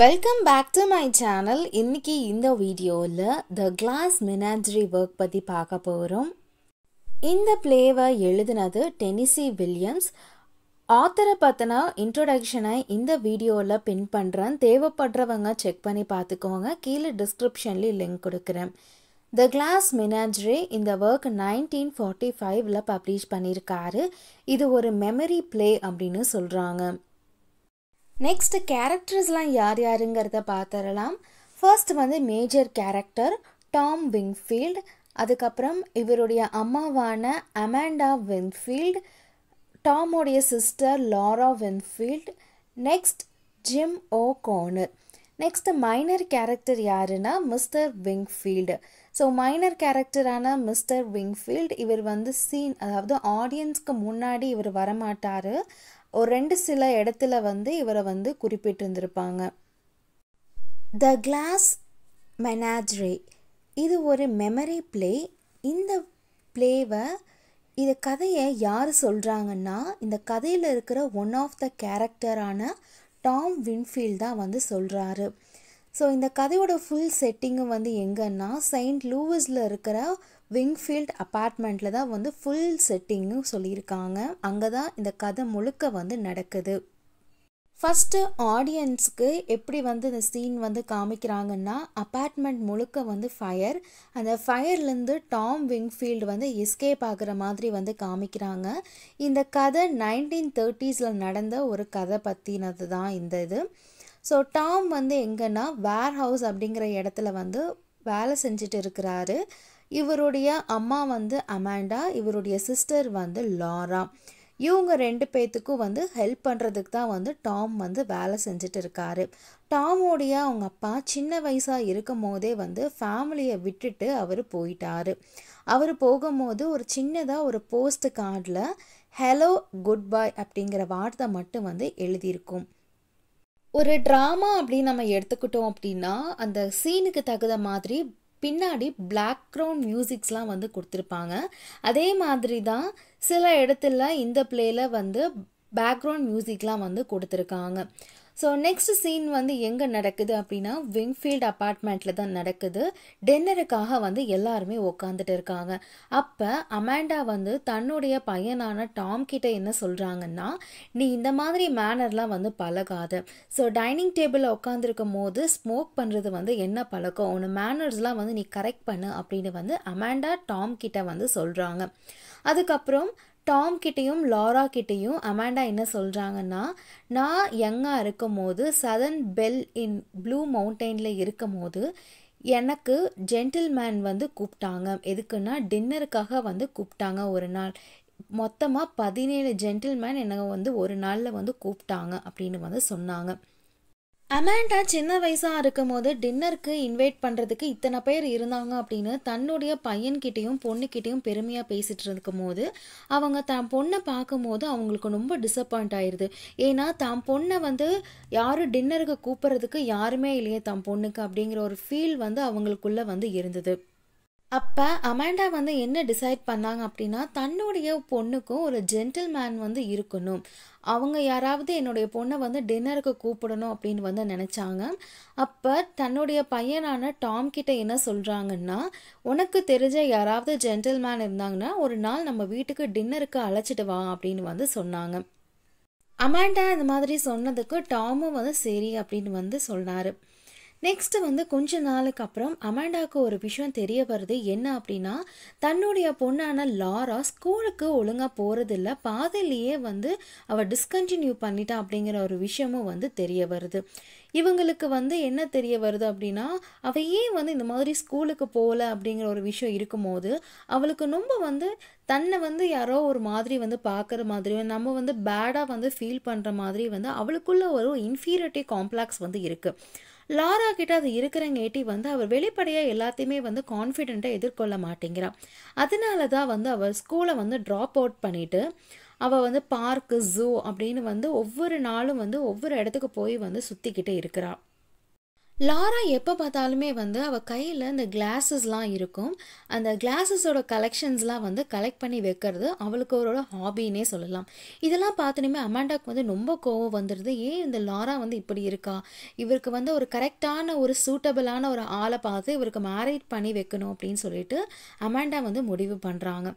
Welcome back to my channel. இன்னைக்கு இந்த வீடியோல The Glass Menagerie work பத்தி பார்க்க போறோம். இந்த பிளேவை எழுதினது டெனிசி வில்லியம்ஸ். ஆத்தரை பத்தின இன்ட்ரோடக்ஷனை இந்த வீடியோல பின் பண்றேன். தேவைப்படுறவங்க செக் பண்ணி பார்த்துக்கோங்க. கீழே டிஸ்கிரிப்ஷன்ல லிங்க் கொடுக்குறேன். The Glass Menagerie இந்த ஒர்க் 1945ல பப்ளிஷ் பண்ணியிருக்காரு. இது ஒரு மெமரி பிளே அப்படின்னு சொல்றாங்க. நெக்ஸ்ட் கேரக்டர்ஸ்லாம் யார் யாருங்கிறத பார்த்துடலாம். ஃபர்ஸ்ட் வந்து மேஜர் கேரக்டர் டாம் விங்ஃபீல்ட், அதுக்கப்புறம் இவருடைய அம்மாவான அமாண்டா விங்ஃபீல்ட், டாமோடைய sister Laura Wingfield, next Jim O'Connor. Next minor character யாருன்னா மிஸ்டர் விங்ஃபீல்டு. ஸோ மைனர் கேரக்டரான மிஸ்டர் விங்ஃபீல்ட் இவர் வந்து சீன், அதாவது ஆடியன்ஸ்க்கு முன்னாடி இவர் வரமாட்டார். ஒரு சில இடத்துல வந்து இவரை வந்து குறிப்பிட்டிருந்திருப்பாங்க. த கிளாஸ் மெனாஜரி இது ஒரு மெமரி பிளே. இந்த பிளேவை கதையை யார் சொல்கிறாங்கன்னா, இந்த கதையில் இருக்கிற ஒன் ஆஃப் த கேரக்டரான டாம் வின்ஃபீல்ட் தான் வந்து சொல்கிறாரு. ஸோ இந்த கதையோட ஃபுல் செட்டிங்கும் வந்து எங்கன்னா செயின்ட் லூயிஸில் இருக்கிற விங்ஃபீல்ட் அப்பார்ட்மெண்ட்டில் தான் வந்து ஃபுல் செட்டிங்கும் சொல்லியிருக்காங்க. அங்கே தான் இந்த கதை முழுக்க வந்து நடக்குது. ஃபஸ்ட்டு ஆடியன்ஸ்க்கு எப்படி வந்து இந்த சீன் வந்து காமிக்கிறாங்கன்னா, அப்பார்ட்மெண்ட் முழுக்க வந்து ஃபயர். அந்த ஃபயர்லேருந்து டாம் விங்ஃபீல்டு வந்து எஸ்கேப் ஆகிற மாதிரி வந்து காமிக்கிறாங்க. இந்த கதை 1930s நடந்த ஒரு கதை பற்றினது தான் இந்த இது. ஸோ டாம் வந்து எங்கன்னா வேர் ஹவுஸ் அப்படிங்கிற இடத்துல வந்து வேலை செஞ்சுட்டு இருக்கிறாரு. இவருடைய அம்மா வந்து அமாண்டா, இவருடைய சிஸ்டர் வந்து லாரா. இவங்க 2 பேர்த்துக்கும் வந்து ஹெல்ப் பண்ணுறதுக்கு தான் வந்து டாம் வந்து வேலை செஞ்சுட்டு இருக்காரு. டாமோடைய அவங்க அப்பா சின்ன வயசாக இருக்கும் போதே வந்து ஃபேமிலியை விட்டுட்டு அவர் போயிட்டாரு. அவர் போகும்போது ஒரு சின்னதாக ஒரு போஸ்ட் கார்டில் ஹலோ குட் பை அப்படிங்கிற வார்த்தை மட்டும் வந்து எழுதியிருக்கும். ஒரு ட்ராமா அப்படின்னு நம்ம எடுத்துக்கிட்டோம் அப்படின்னா அந்த சீனுக்கு தகுந்த மாதிரி பின்னாடி பேக்ரவுண்ட் மியூசிக்ஸ்லாம் வந்து கொடுத்துருப்பாங்க. அதே மாதிரி தான் சில இடத்துல இந்த பிளேயில் வந்து பேக்ரவுண்ட் மியூசிக்லாம் வந்து கொடுத்துருக்காங்க. ஸோ நெக்ஸ்ட் சீன் வந்து எங்கே நடக்குது அப்படின்னா விங்ஃபீல்ட் அப்பார்ட்மெண்ட்டில் தான் நடக்குது. டின்னருக்காக வந்து எல்லாருமே உக்காந்துட்டு இருக்காங்க. அப்போ அமாண்டா வந்து தன்னுடைய பையனான டாம் கிட்ட என்ன சொல்கிறாங்கன்னா, நீ இந்த மாதிரி மேனர்லாம் வந்து பழகாத. ஸோ டைனிங் டேபிளில் உட்காந்துருக்கும் போது ஸ்மோக் பண்ணுறது வந்து என்ன பழக்கம், உன் மேனர்ஸ்லாம் வந்து நீ கரெக்ட் பண்ணு அப்படின்னு வந்து அமாண்டா டாம் கிட்ட வந்து சொல்கிறாங்க. அதுக்கப்புறம் டாம் கிட்டேயும் லாரா கிட்டேயும் அமாண்டா என்ன சொல்கிறாங்கன்னா, நான் யங்காக இருக்கும் போது சதர்ன் பெல் இன் ப்ளூ மவுண்டெயினில் இருக்கும் போது எனக்கு ஜென்டில்மேன் வந்து கூப்பிட்டாங்க. எதுக்குன்னா டின்னருக்காக வந்து கூப்பிட்டாங்க. ஒரு நாள் மொத்தமாக 17 ஜென்டில்மேன் என்னை வந்து ஒரு நாளில் வந்து கூப்பிட்டாங்க அப்படின்னு வந்து சொன்னாங்க. அமாண்டா சின்ன வயசாக இருக்கும் போது டின்னருக்கு இன்வைட் பண்ணுறதுக்கு இத்தனை பேர் இருந்தாங்க அப்படின்னு தன்னுடைய பையன்கிட்டையும் பொண்ணுக்கிட்டையும் பெருமையாக பேசிகிட்டு இருக்கும் போது அவங்க தான் பொண்ணை பார்க்கும்போது அவங்களுக்கு ரொம்ப டிசப்பாயிண்ட் ஆயிடுது. ஏன்னா தான் பொண்ணை வந்து யாரும் டின்னருக்கு கூப்பிட்றதுக்கு யாருமே இல்லையே தான் பொண்ணுக்கு அப்படிங்கிற ஒரு ஃபீல் வந்து அவங்களுக்குள்ளே வந்து இருந்தது. அப்போ அமாண்டா வந்து என்ன டிசைட் பண்ணாங்க அப்படின்னா, தன்னுடைய பொண்ணுக்கும் ஒரு ஜென்டில்மேன் வந்து இருக்கணும், அவங்க யாராவது என்னுடைய பொண்ணை வந்து டின்னருக்கு கூப்பிடணும் அப்படின்னு வந்து நினச்சாங்க. அப்போ தன்னுடைய பையனான டாம் கிட்ட என்ன சொல்கிறாங்கன்னா, உனக்கு தெரிஞ்ச யாராவது ஜென்டில்மேன் இருந்தாங்கன்னா ஒரு நாள் நம்ம வீட்டுக்கு டின்னருக்கு அழைச்சிட்டு வா அப்படின்னு வந்து சொன்னாங்க. அமாண்டா இந்த மாதிரி சொன்னதுக்கு டாமும் வந்து சரி அப்படின்னு வந்து சொன்னார். நெக்ஸ்ட்டு வந்து கொஞ்ச நாளுக்கு அப்புறம் அமாண்டாவுக்கு ஒரு விஷயம் தெரிய வருது. என்ன அப்படின்னா, தன்னுடைய பொண்ணான லாரா ஸ்கூலுக்கு ஒழுங்காக போகிறதில்ல, பாதையிலேயே வந்து அவள் டிஸ்கண்டினியூ பண்ணிட்டா அப்படிங்கிற ஒரு விஷயமும் வந்து தெரிய வருது. இவங்களுக்கு வந்து என்ன தெரிய வருது அப்படின்னா, அவள் ஏன் வந்து இந்த மாதிரி ஸ்கூலுக்கு போகல அப்படிங்கிற ஒரு விஷயம் இருக்கும்போது அவளுக்கு ரொம்ப வந்து தன்னை வந்து யாரோ ஒரு மாதிரி வந்து பார்க்குற மாதிரியும் நம்ம வந்து பேடாக வந்து ஃபீல் பண்ணுற மாதிரி வந்து அவளுக்குள்ள ஒரு இன்ஃபீரியாரிட்டி காம்ப்ளெக்ஸ் வந்து இருக்குது. லாரா கிட்ட அது இருக்கிறங்கேட்டி வந்து அவர் வெளிப்படையாக எல்லாத்தையுமே வந்து கான்ஃபிடென்ட்டாக எதிர்கொள்ள மாட்டேங்கிறான். அதனால தான் வந்து அவள் ஸ்கூலை வந்து ட்ராப் அவுட் பண்ணிவிட்டு அவள் வந்து பார்க்கு, ஜூ அப்படின்னு வந்து ஒவ்வொரு நாளும் வந்து ஒவ்வொரு இடத்துக்கு போய் வந்து சுற்றிக்கிட்டே இருக்கிறாள். லாரா எப்போ பார்த்தாலுமே வந்து அவள் கையில் இந்த கிளாஸஸ்லாம் இருக்கும். அந்த கிளாஸஸோட கலெக்ஷன்ஸ்லாம் வந்து கலெக்ட் பண்ணி வைக்கிறது அவளுக்கு ஒரு ஹாபின்னே சொல்லலாம். இதெல்லாம் பார்த்தோன்னே அமாண்டாக்கு வந்து ரொம்ப கோவம் வந்துடுது. ஏன் இந்த லாரா வந்து இப்படி இருக்கா, இவருக்கு வந்து ஒரு கரெக்டான ஒரு சூட்டபிளான ஒரு ஆளை பார்த்து இவருக்கு மேரேஜ் பண்ணி வைக்கணும் அப்படின்னு சொல்லிட்டு அமாண்டா வந்து முடிவு பண்ணுறாங்க.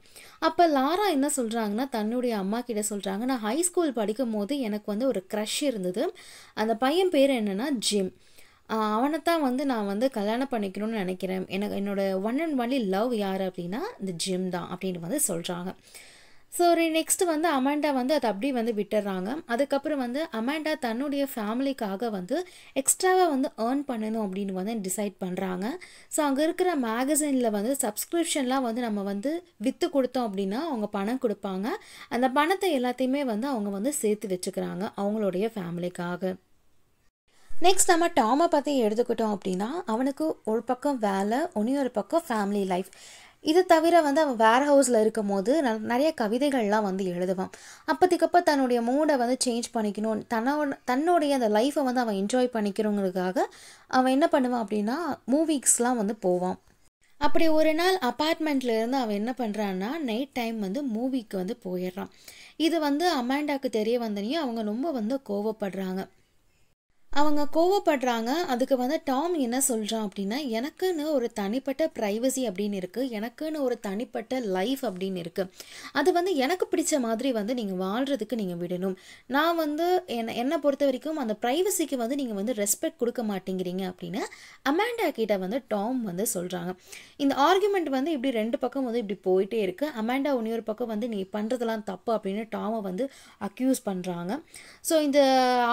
அப்போ லாரா என்ன சொல்கிறாங்கன்னா, தன்னுடைய அம்மா கிட்ட சொல்கிறாங்க, நான் ஹை ஸ்கூல் படிக்கும் போது எனக்கு வந்து ஒரு க்ரஷ் இருந்தது. அந்த பையன் பேர் என்னென்னா ஜிம். அவனை தான் வந்து நான் வந்து கல்யாணம் பண்ணிக்கணும்னு நினைக்கிறேன். எனக்கு என்னோட ஒன் அண்ட் ஒன்லி லவ் யார் அப்படின்னா இந்த ஜிம் தான் அப்படின்னு வந்து சொல்கிறாங்க. ஸோ நெக்ஸ்ட் வந்து அமாண்டா வந்து அதை அப்படியே வந்து விட்டுறாங்க. அதுக்கப்புறம் வந்து அமாண்டா தன்னுடைய ஃபேமிலிக்காக வந்து எக்ஸ்ட்ராவாக வந்து ஏர்ன் பண்ணணும் அப்படின்னு வந்து டிசைட் பண்ணுறாங்க. ஸோ அங்கே இருக்கிற மேகசினில் வந்து சப்ஸ்கிரிப்ஷன்லாம் வந்து நம்ம வந்து விற்று கொடுத்தோம் அப்படின்னா அவங்க பணம் கொடுப்பாங்க. அந்த பணத்தை எல்லாத்தையுமே வந்து அவங்க வந்து சேர்த்து வச்சுக்கிறாங்க அவங்களுடைய ஃபேமிலிக்காக. நெக்ஸ்ட் நம்ம டாமை பற்றி எடுத்துக்கிட்டோம் அப்படின்னா, அவனுக்கு ஒரு பக்கம் வேலை, ஒரு பக்கம் ஃபேமிலி லைஃப். இது தவிர வந்து அவன் வேர் ஹவுஸில் இருக்கும் போது நிறைய கவிதைகள்லாம் வந்து எழுதுவான். அப்போதைக்கப்போ தன்னுடைய மூடை வந்து சேஞ்ச் பண்ணிக்கணும், தன்னுடைய அந்த லைஃப்பை வந்து அவன் என்ஜாய் பண்ணிக்கணுங்கிறதுக்காக அவன் என்ன பண்ணுவான் அப்படின்னா மூவிஸ்லாம் வந்து போவான். அப்படி ஒரு நாள் அப்பார்ட்மெண்ட்லேருந்து அவன் என்ன பண்ணுறான்னா நைட் டைம் வந்து மூவிக்கு வந்து போயிடுறான். இது வந்து அமாண்டாக்கு தெரிய வந்தனையும் அவங்க ரொம்ப வந்து கோவப்படுறாங்க. அதுக்கு வந்து டாம் என்ன சொல்கிறான் அப்படின்னா, எனக்குன்னு ஒரு தனிப்பட்ட ப்ரைவசி அப்படின்னு இருக்குது, எனக்குன்னு ஒரு தனிப்பட்ட லைஃப் அப்படின்னு இருக்குது. அது வந்து எனக்கு பிடிச்ச மாதிரி வந்து நீங்கள் வாழ்கிறதுக்கு நீங்கள் விடணும். நான் வந்து என்னை பொறுத்த வரைக்கும் அந்த ப்ரைவசிக்கு வந்து நீங்கள் வந்து ரெஸ்பெக்ட் கொடுக்க மாட்டேங்கிறீங்க அப்படின்னு அமாண்டா கிட்ட வந்து டாம் வந்து சொல்கிறாங்க. இந்த ஆர்குமெண்ட் வந்து இப்படி ரெண்டு பக்கம் வந்து இப்படி போயிட்டே இருக்குது. அமாண்டா இன்னொரு பக்கம் வந்து நீ பண்ணுறதெல்லாம் தப்பு அப்படின்னு டாமை வந்து அக்யூஸ் பண்ணுறாங்க. ஸோ இந்த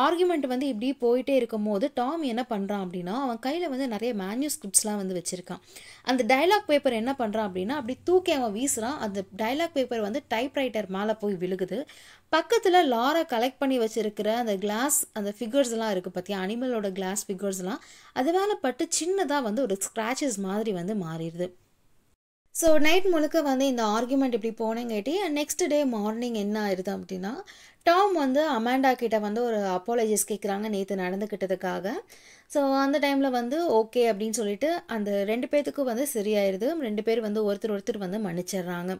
ஆர்குமெண்ட் வந்து இப்படி போயிட்டே இருக்கும்போது டாம் என்ன பண்ணுறான் அப்படின்னா, அவன் கையில் வந்து நிறைய மேன்யூஸ்கிரிப்ட்ஸ்லாம் வந்து வச்சுருக்கான். அந்த டைலாக் பேப்பர் என்ன பண்ணுறான் அப்படின்னா அப்படி தூக்கி அவன் வீசுகிறான். அந்த டைலாக் பேப்பர் வந்து டைப்ரைட்டர் மேலே போய் விழுகுது. பக்கத்தில் லாரா கலெக்ட் பண்ணி வச்சுருக்கிற அந்த கிளாஸ் அந்த ஃபிகர்ஸ்லாம் இருக்குது பார்த்தியா, அனிமலோட கிளாஸ் ஃபிகர்ஸ்லாம் அது மேலே பட்டு சின்னதாக வந்து ஒரு ஸ்க்ராச்சஸ் மாதிரி வந்து மாறிடுது. ஸோ நைட் முழுக்க வந்து இந்த ஆர்குமெண்ட் இப்படி போனங்காட்டி நெக்ஸ்ட் டே மார்னிங் என்ன ஆயிடுது அப்படின்னா, டாம் வந்து அமாண்டா கிட்ட வந்து ஒரு அப்பாலஜிஸ் கேட்குறாங்க நேற்று நடந்துக்கிட்டதுக்காக. ஸோ அந்த டைமில் வந்து ஓகே அப்படின்னு சொல்லிட்டு அந்த 2 பேர்த்துக்கும் வந்து சரியாயிருது. 2 பேர் வந்து ஒருத்தர் வந்து மன்னிச்சிடுறாங்க.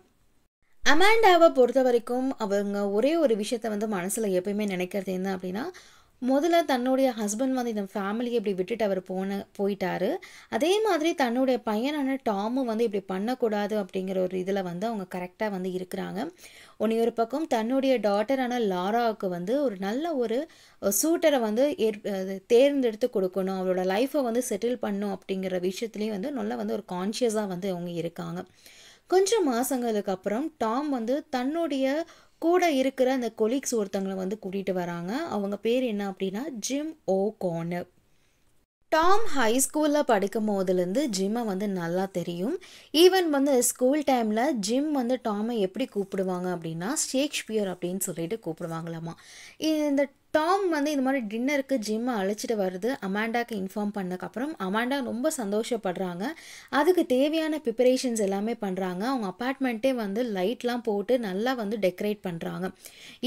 அமாண்டாவை பொறுத்த வரைக்கும் அவங்க ஒரே ஒரு விஷயத்த வந்து மனசில் எப்பயுமே நினைக்கிறது என்ன அப்படின்னா, முதல்ல தன்னுடைய ஹஸ்பண்ட் வந்து இந்த ஃபேமிலியை இப்படி விட்டுட்டு அவர் போயிட்டாரு. அதே மாதிரி தன்னுடைய பையனான டாமும் வந்து இப்படி பண்ணக்கூடாது அப்படிங்கிற ஒரு இதில் வந்து அவங்க கரெக்டாக வந்து இருக்கிறாங்க. ஒரு பக்கம் தன்னுடைய டாட்டரான லாராவுக்கு வந்து ஒரு நல்ல ஒரு சூட்டரை வந்து தேர்ந்தெடுத்து கொடுக்கணும், அவளோட லைஃப்பை வந்து செட்டில் பண்ணணும் அப்படிங்கிற விஷயத்துலேயும் வந்து நல்லா வந்து ஒரு கான்ஷியஸாக வந்து அவங்க இருக்காங்க. கொஞ்சம் மாதங்களுக்கு அப்புறம் டாம் வந்து தன்னுடைய கூட இருக்கிற அந்த கொலீக்ஸ் ஒருத்தங்களை வந்து கூட்டிகிட்டு வராங்க. அவங்க பேர் என்ன அப்படின்னா ஜிம் ஓ கார்னர். டாம் ஹை ஸ்கூலில் படிக்கும் போதுலேருந்து ஜிம்மை வந்து நல்லா தெரியும். ஈவன் வந்து ஸ்கூல் டைமில் ஜிம் வந்து டாமை எப்படி கூப்பிடுவாங்க அப்படின்னா ஷேக்ஸ்பியர் அப்படின்னு சொல்லிட்டு கூப்பிடுவாங்களாமா. இந்த டாம் வந்து இந்த மாதிரி டின்னருக்கு ஜிம்மை அழைச்சிட்டு வருது அமாண்டாக்கு இன்ஃபார்ம் பண்ணக்கப்புறம் அமாண்டா ரொம்ப சந்தோஷப்படுறாங்க. அதுக்கு தேவையான ப்ரிப்பரேஷன்ஸ் எல்லாமே பண்ணுறாங்க. அவங்க அப்பார்ட்மெண்ட்டே வந்து லைட்லாம் போட்டு நல்லா வந்து டெக்கரேட் பண்ணுறாங்க.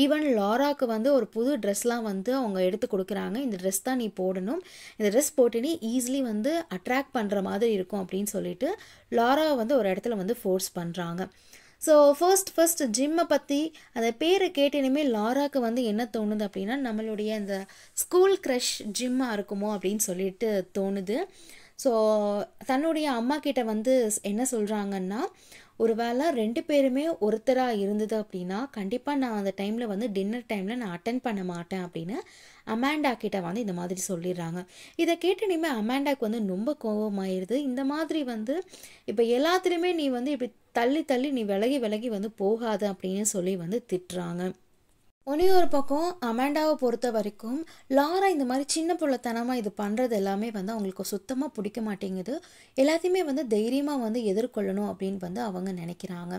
ஈவன் லாராவுக்கு வந்து ஒரு புது ட்ரெஸ்லாம் வந்து அவங்க எடுத்து கொடுக்குறாங்க. இந்த ட்ரெஸ் தான் நீ போடணும், இந்த ட்ரெஸ் போட்டு ஈஸிலி வந்து அட்ராக்ட் பண்ணுற மாதிரி இருக்கும் அப்படின்னு சொல்லிட்டு லாராவை வந்து ஒரு இடத்துல வந்து ஃபோர்ஸ் பண்ணுறாங்க. ஸோ ஃபர்ஸ்ட் ஜிம்மை பற்றி அந்த பேரை கேட்டு இனிமேல் லாராவுக்கு வந்து என்ன தோணுது அப்படின்னா நம்மளுடைய அந்த ஸ்கூல் க்ரஷ் ஜிம்மாக இருக்குமோ அப்படின்னு சொல்லிட்டு தோணுது. ஸோ தன்னுடைய அம்மா கிட்ட வந்து என்ன சொல்கிறாங்கன்னா, ஒரு வேளை 2 பேருமே ஒருத்தராக இருந்தது அப்படின்னா கண்டிப்பாக நான் அந்த டைமில் வந்து டின்னர் டைமில் நான் அட்டென்ட் பண்ண மாட்டேன் அப்படின்னு அமாண்டா கிட்ட வந்து இந்த மாதிரி சொல்லிடுறாங்க. இதை கேட்டனையுமே அமாண்டாக்கு வந்து ரொம்ப கோபமாயிருது. இந்த மாதிரி வந்து இப்போ எல்லாத்துலேயுமே நீ வந்து இப்படி தள்ளி நீ விலகி வந்து போகாத அப்படின்னு சொல்லி வந்து திட்டுறாங்க. ஒரு பக்கம் அமாண்டாவை பொறுத்த வரைக்கும் லாரா இந்த மாதிரி சின்ன பிள்ளைத்தனமாக இது பண்ணுறது எல்லாமே வந்து அவங்களுக்கு சுத்தமாக பிடிக்க மாட்டேங்குது. எல்லாத்தையுமே வந்து தைரியமாக வந்து எதிர்கொள்ளணும் அப்படின்னு வந்து அவங்க நினைக்கிறாங்க.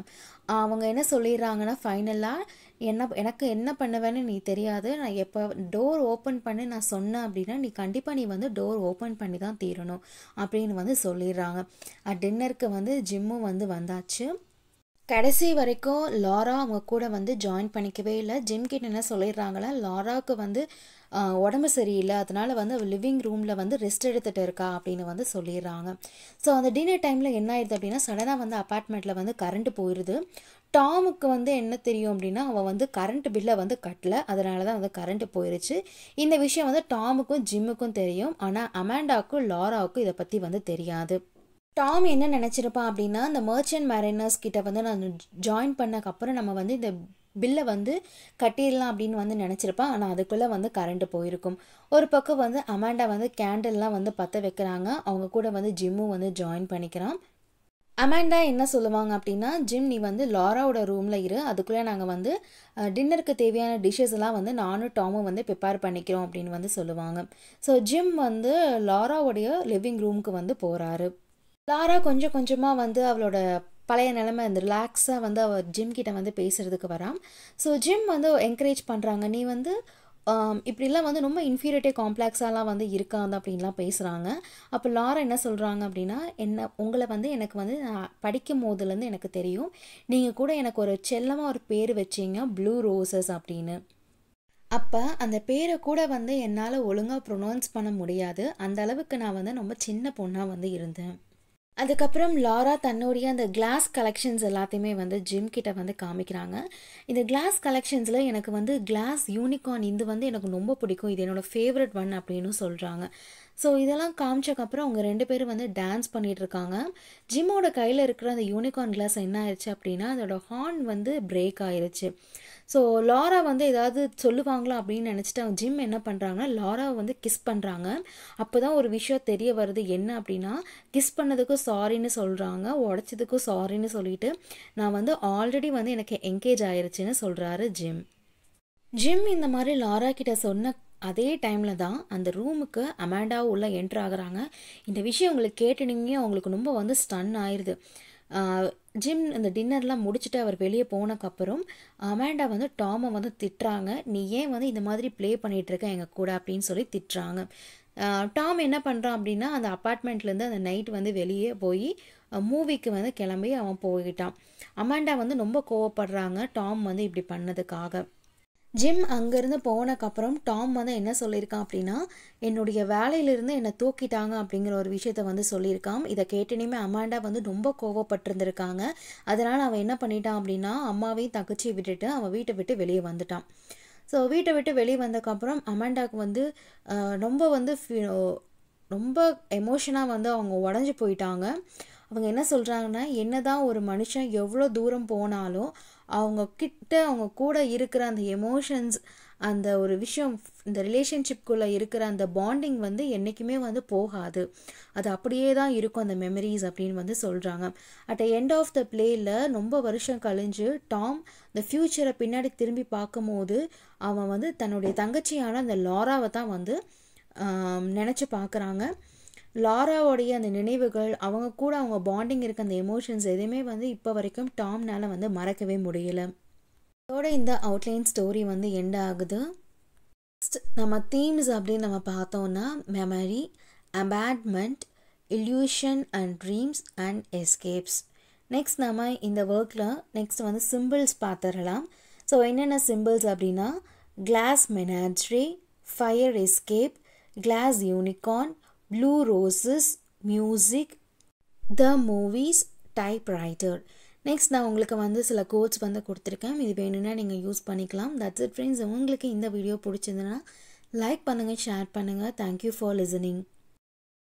அவங்க என்ன சொல்லிடுறாங்கன்னா ஃபைனலாக எனக்கு என்ன பண்ணுவேன்னு நீ தெரியாது, நான் எப்போ டோர் ஓப்பன் பண்ணி நான் சொன்னேன் அப்படின்னா நீ கண்டிப்பாக நீ வந்து டோர் ஓப்பன் பண்ணி தான் தீரணும் அப்படின்னு வந்து சொல்லிடுறாங்க. டின்னருக்கு வந்து ஜிம்மும் வந்து வந்தாச்சு. கடைசி வரைக்கும் லாரா அவங்க கூட வந்து ஜாயின் பண்ணிக்கவே இல்லை. ஜிம் கிட்ட என்ன சொல்லிடுறாங்களா, லாராவுக்கு வந்து உடம்பு சரியில்லை, அதனால வந்து அவள் லிவிங் ரூமில் வந்து ரெஸ்ட் எடுத்துகிட்டு இருக்கா அப்படின்னு வந்து சொல்லிடுறாங்க. ஸோ அந்த டின்னர் டைமில் என்ன ஆயிடுது அப்படின்னா, சடனாக வந்து அப்பார்ட்மெண்ட்டில் வந்து கரண்ட் போயிடுது. டாமுக்கு வந்து என்ன தெரியும் அப்படின்னா, அவள் வந்து கரண்ட் பில்லை வந்து கட்டலை, அதனால தான் வந்து கரண்ட் போயிடுச்சு. இந்த விஷயம் வந்து டாமுக்கும் ஜிம்முக்கும் தெரியும். ஆனால் அமாண்டாவுக்கும் லாராவுக்கும் இதை பற்றி வந்து தெரியாது. டாம் என்ன நினச்சிருப்பான் அப்படின்னா, இந்த மர்ச்சன்ட் மேரினர்ஸ் கிட்ட வந்து நான் ஜாயின் பண்ணக்கப்புறம் நம்ம வந்து இந்த பில்லை வந்து கட்டிடலாம் அப்படின்னு வந்து நினச்சிருப்பான். ஆனால் அதுக்குள்ளே வந்து கரண்ட்டு போயிருக்கும். ஒரு பக்கம் வந்து அமாண்டா வந்து கேண்டில்லாம் வந்து பற்ற வைக்கிறாங்க. அவங்க கூட வந்து ஜிம்மும் வந்து ஜாயின் பண்ணிக்கிறான். அமாண்டா என்ன சொல்லுவாங்க அப்படின்னா, ஜிம் நீ வந்து லாராவோட ரூமில் இரு, அதுக்குள்ளே நாங்கள் வந்து டின்னருக்கு தேவையான டிஷ்ஷஸ் எல்லாம் வந்து நானும் டாமும் வந்து ப்ரிப்பேர் பண்ணிக்கிறோம் அப்படின்னு வந்து சொல்லுவாங்க. ஸோ ஜிம் வந்து லாராவுடைய லிவிங் ரூமுக்கு வந்து போகிறாரு. லாரா கொஞ்சம் கொஞ்சமாக வந்து அவளோட பழைய நிலைமை இந்த ரிலாக்ஸாக வந்து அவள் ஜிம் கிட்ட வந்து பேசுகிறதுக்கு வரான். ஸோ ஜிம் வந்து என்கரேஜ் பண்ணுறாங்க, நீ வந்து இப்படிலாம் வந்து ரொம்ப இன்ஃபீரியாரிட்டி காம்ப்ளெக்ஸாலாம் வந்து இருக்காது அப்படின்லாம் பேசுகிறாங்க. அப்போ லாரா என்ன சொல்கிறாங்க அப்படின்னா, உங்களை வந்து எனக்கு வந்து நான் படிக்கும் போதுலேருந்து எனக்கு தெரியும், நீங்கள் கூட எனக்கு ஒரு செல்லமாக ஒரு பேர் வச்சிங்க, ப்ளூ ரோசஸ் அப்படின்னு. அப்போ அந்த பேரை கூட வந்து என்னால் ஒழுங்காக ப்ரொனவுன்ஸ் பண்ண முடியாது, அந்த அளவுக்கு நான் வந்து ரொம்ப சின்ன பொண்ணாக வந்து இருந்தேன். அதுக்கப்புறம் லாரா தன்னுடைய அந்த கிளாஸ் கலெக்ஷன்ஸ் எல்லாத்தையுமே வந்து ஜிம் கிட்ட வந்து காமிக்கிறாங்க. இந்த கிளாஸ் கலெக்ஷன்ஸில் எனக்கு வந்து கிளாஸ் யூனிகார்ன் இது வந்து எனக்கு ரொம்ப பிடிக்கும், இது என்னோடய ஃபேவரட் ஒன் அப்படின்னு சொல்கிறாங்க. ஸோ இதெல்லாம் காமிச்சக்கப்புறம் அவங்க 2 பேரும் வந்து டான்ஸ் பண்ணிகிட்டு இருக்காங்க. ஜிம்மோட கையில் இருக்கிற அந்த யூனிகார்ன் கிளாஸ் என்ன ஆயிடுச்சு அப்படின்னா, அதோட ஹார்ன் வந்து பிரேக் ஆயிடுச்சு. ஸோ லாரா வந்து ஏதாவது சொல்லுவாங்களா அப்படின்னு நினச்சிட்டு அவங்க ஜிம் என்ன பண்ணுறாங்கன்னா, லாராவை வந்து கிஸ் பண்ணுறாங்க. அப்போ தான் ஒரு விஷயம் தெரிய வருது, என்ன அப்படின்னா, கிஸ் பண்ணதுக்கும் சாரின்னு சொல்கிறாங்க, உடச்சதுக்கும் சாரின்னு சொல்லிட்டு நான் வந்து ஆல்ரெடி வந்து எனக்கு என்கேஜ் ஆயிருச்சுன்னு சொல்கிறாரு ஜிம். ஜிம் இந்த மாதிரி லாரா கிட்ட சொன்ன அதே டைமில் தான் அந்த ரூமுக்கு அமாண்டாவும் உள்ளே என்ட்ரு ஆகுறாங்க. இந்த விஷயம் உங்களுக்கு கேட்டுனீங்க அவங்களுக்கு ரொம்ப வந்து ஸ்டன் ஆயிடுது. ஜிம் இந்த டின்னர்லாம் முடிச்சுட்டு அவர் வெளியே போனக்கப்புறம் அமாண்டா வந்து டாமை வந்து திட்டுறாங்க, நீ ஏன் வந்து இந்த மாதிரி ப்ளே பண்ணிகிட்ருக்க எங்கள் கூட அப்படின்னு சொல்லி திட்டுறாங்க. டாம் என்ன பண்ணுறான் அப்படின்னா, அந்த அப்பார்ட்மெண்ட்லேருந்து அந்த நைட் வந்து வெளியே போய் மூவிக்கு வந்து கிளம்பி அவன் போயிட்டான். அமாண்டா வந்து ரொம்ப கோவப்படுறாங்க டாம் வந்து இப்படி பண்ணதுக்காக. ஜிம் அங்கேருந்து போனக்கப்புறம் டாம் வந்து என்ன சொல்லியிருக்கான் அப்படின்னா, என்னுடைய வேலையிலிருந்து என்னை தூக்கிட்டாங்க அப்படிங்கிற ஒரு விஷயத்த வந்து சொல்லியிருக்கான். இதை கேட்டனையுமே அமாண்டா வந்து ரொம்ப கோவப்பட்டிருந்திருக்காங்க. அதனால் அவன் என்ன பண்ணிட்டான் அப்படின்னா, அம்மாவையும் தங்கச்சியை விட்டுட்டு அவன் வீட்டை விட்டு வெளியே வந்துட்டான். ஸோ வீட்டை விட்டு வெளியே வந்ததுக்கப்புறம் அமாண்டாவுக்கு வந்து ரொம்ப வந்து ரொம்ப எமோஷனாக வந்து அவங்க உடஞ்சி போயிட்டாங்க. அவங்க என்ன சொல்கிறாங்கன்னா, என்ன தான் ஒரு மனுஷன் எவ்வளோ தூரம் போனாலும் அவங்க கூட இருக்கிற அந்த எமோஷன்ஸ், அந்த ஒரு விஷயம், இந்த ரிலேஷன்ஷிப்குள்ளே இருக்கிற அந்த பாண்டிங் வந்து என்றைக்குமே வந்து போகாது, அது அப்படியே தான் இருக்கும் அந்த மெமரிஸ் அப்படின்னு வந்து சொல்கிறாங்க. At the end of the பிளேயில் ரொம்ப வருஷம் கழிஞ்சு டாம் இந்த ஃப்யூச்சரை பின்னாடி திரும்பி பார்க்கும்போது அவன் வந்து தன்னுடைய தங்கச்சியான அந்த லாராவை தான் வந்து நினச்சி பார்க்குறாங்க. லாராவோடைய அந்த நினைவுகள், அவங்க கூட அவங்க பாண்டிங் இருக்க அந்த எமோஷன்ஸ் எதுவுமே வந்து இப்போ வரைக்கும் டாம்னால் வந்து மறக்கவே முடியல. அதோட இந்த அவுட்லைன் ஸ்டோரி வந்து எண்ட் ஆகுது. நம்ம தீம்ஸ் அப்படின்னு நம்ம பார்த்தோன்னா, memory, abetment, illusion and dreams and escapes. Next நம்ம இந்த ஒர்க்கில் நெக்ஸ்ட் வந்து சிம்பிள்ஸ் பார்த்துடலாம். ஸோ என்னென்ன சிம்பிள்ஸ் அப்படின்னா, glass menagerie, fire escape, glass unicorn, blue roses, music, the movies, typewriter. Next நான் உங்களுக்கு வந்து சில கோட்ஸ் வந்து கொடுத்துருக்கேன், இது வேணும்னா நீங்கள் யூஸ் பண்ணிக்கலாம். That's it friends. உங்களுக்கு இந்த வீடியோ பிடிச்சிருந்துன்னா லைக் பண்ணுங்கள், ஷேர் பண்ணுங்கள். Thank you for listening.